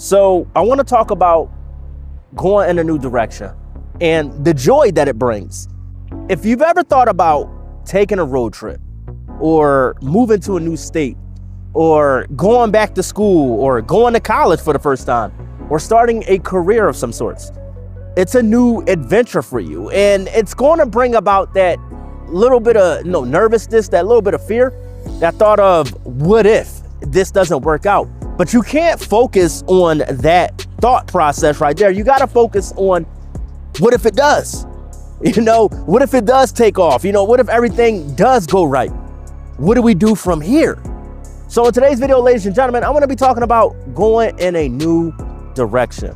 So I want to talk about going in a new direction and the joy that it brings. If you've ever thought about taking a road trip or moving to a new state or going back to school or going to college for the first time or starting a career of some sorts, it's a new adventure for you. And it's going to bring about that little bit of nervousness, that little bit of fear, that thought of what if this doesn't work out? But you can't focus on that thought process right there. You got to focus on what if it does? What if it does take off? What if everything does go right? What do we do from here? So in today's video, ladies and gentlemen, I'm going to be talking about going in a new direction.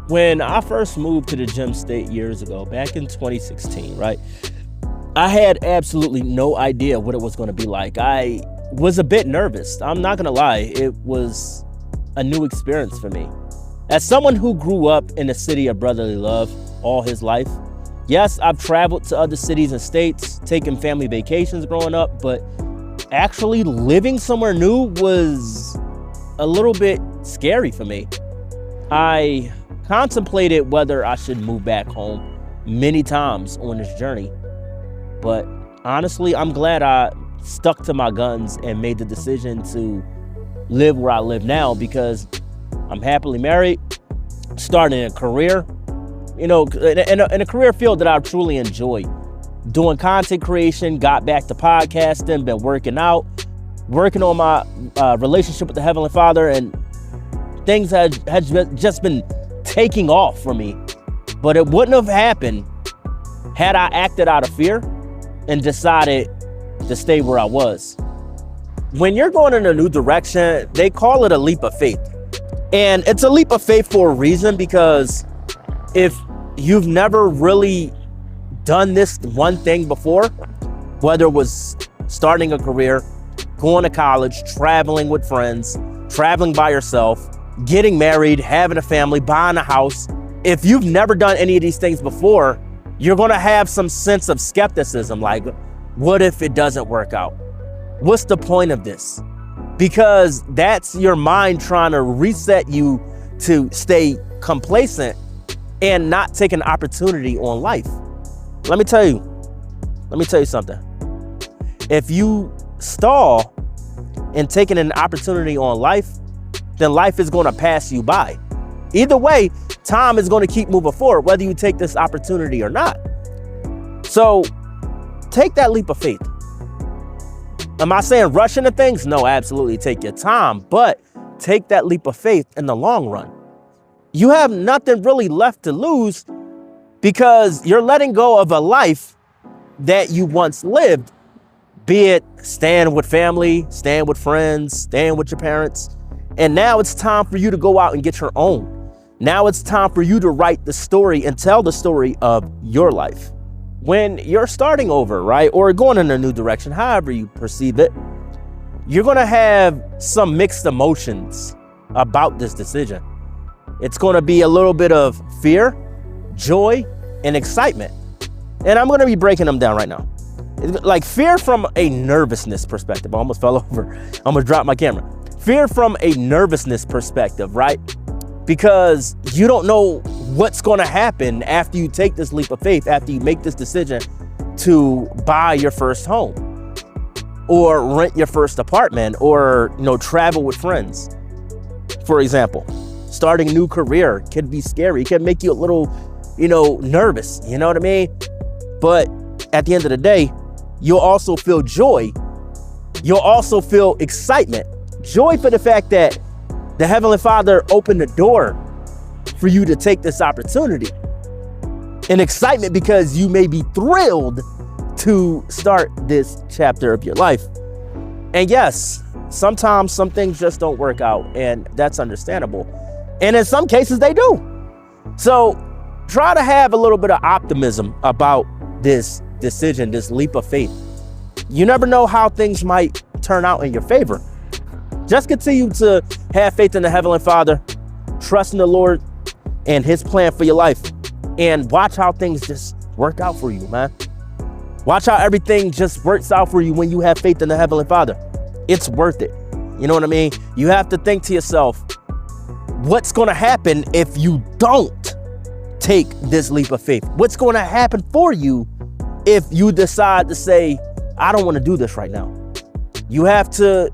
When I first moved to the Gem State years ago, back in 2016, right? I had absolutely no idea what it was going to be like. I was a bit nervous. I'm not going to lie. It was a new experience for me. As someone who grew up in the city of brotherly love all his life, yes, I've traveled to other cities and states, taken family vacations growing up, but actually living somewhere new was a little bit scary for me. I contemplated whether I should move back home many times on this journey, but honestly, I'm glad I stuck to my guns and made the decision to live where I live now, because I'm happily married, starting a career, in a career field that I truly enjoy. Doing content creation, got back to podcasting, been working out, working on my relationship with the Heavenly Father, and things had just been taking off for me. But it wouldn't have happened had I acted out of fear and decided to stay where I was. When you're going in a new direction, they call it a leap of faith. And it's a leap of faith for a reason, because if you've never really done this one thing before, whether it was starting a career, going to college, traveling with friends, traveling by yourself, getting married, having a family, buying a house, if you've never done any of these things before, you're going to have some sense of skepticism, like, what if it doesn't work out? What's the point of this? Because that's your mind trying to reset you to stay complacent and not take an opportunity on life. Let me tell you something. If you stall in taking an opportunity on life, then life is going to pass you by. Either way, time is going to keep moving forward, whether you take this opportunity or not. So take that leap of faith. Am I saying rush into things? No, absolutely. Take your time, but take that leap of faith in the long run. You have nothing really left to lose, because you're letting go of a life that you once lived, be it staying with family, staying with friends, staying with your parents. And now it's time for you to go out and get your own. Now it's time for you to write the story and tell the story of your life. When you're starting over, right, or going in a new direction, however you perceive it, you're going to have some mixed emotions about this decision. It's going to be a little bit of fear, joy, and excitement. And I'm going to be breaking them down right now. Like fear from a nervousness perspective. I almost fell over. I almost dropped my camera. Fear from a nervousness perspective, right? Because you don't know what's going to happen after you take this leap of faith, after you make this decision to buy your first home or rent your first apartment or, travel with friends. For example, starting a new career can be scary. It can make you a little, nervous. You know what I mean? But at the end of the day, you'll also feel joy. You'll also feel excitement. Joy for the fact that the Heavenly Father opened the door for you to take this opportunity. And excitement because you may be thrilled to start this chapter of your life. And yes, sometimes some things just don't work out, and that's understandable. And in some cases they do. So try to have a little bit of optimism about this decision, this leap of faith. You never know how things might turn out in your favor. Just continue to have faith in the Heavenly Father, trust in the Lord and His plan for your life, and watch how things just work out for you, man. Watch how everything just works out for you when you have faith in the Heavenly Father. It's worth it. You know what I mean? You have to think to yourself, what's going to happen if you don't take this leap of faith? What's going to happen for you if you decide to say, I don't want to do this right now? You have to,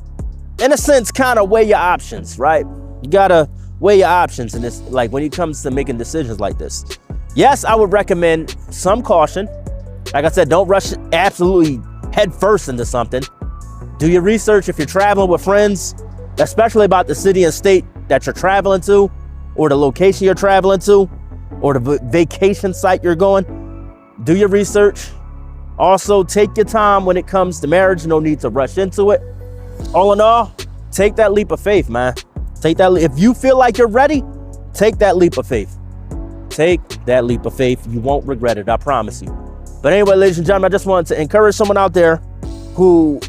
in a sense, kind of weigh your options, right? You got to weigh your options in this, like when it comes to making decisions like this. Yes, I would recommend some caution. Like I said, don't rush absolutely head first into something. Do your research if you're traveling with friends, especially about the city and state that you're traveling to, or the location you're traveling to, or the vacation site you're going. Do your research. Also, take your time when it comes to marriage. No need to rush into it. All in all, take that leap of faith, man. Take that. If you feel like you're ready, take that leap of faith. Take that leap of faith. You won't regret it, I promise you. But anyway, ladies and gentlemen, I just wanted to encourage someone out there who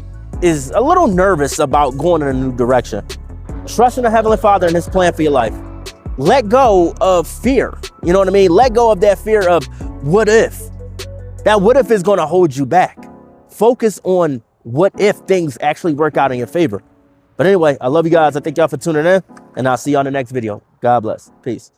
is a little nervous about going in a new direction. Trust in the Heavenly Father and His plan for your life. Let go of fear. You know what I mean? Let go of that fear of what if. That what if is going to hold you back. Focus on what if things actually work out in your favor. But anyway, I love you guys. I thank y'all for tuning in, and I'll see you on the next video. God bless. Peace.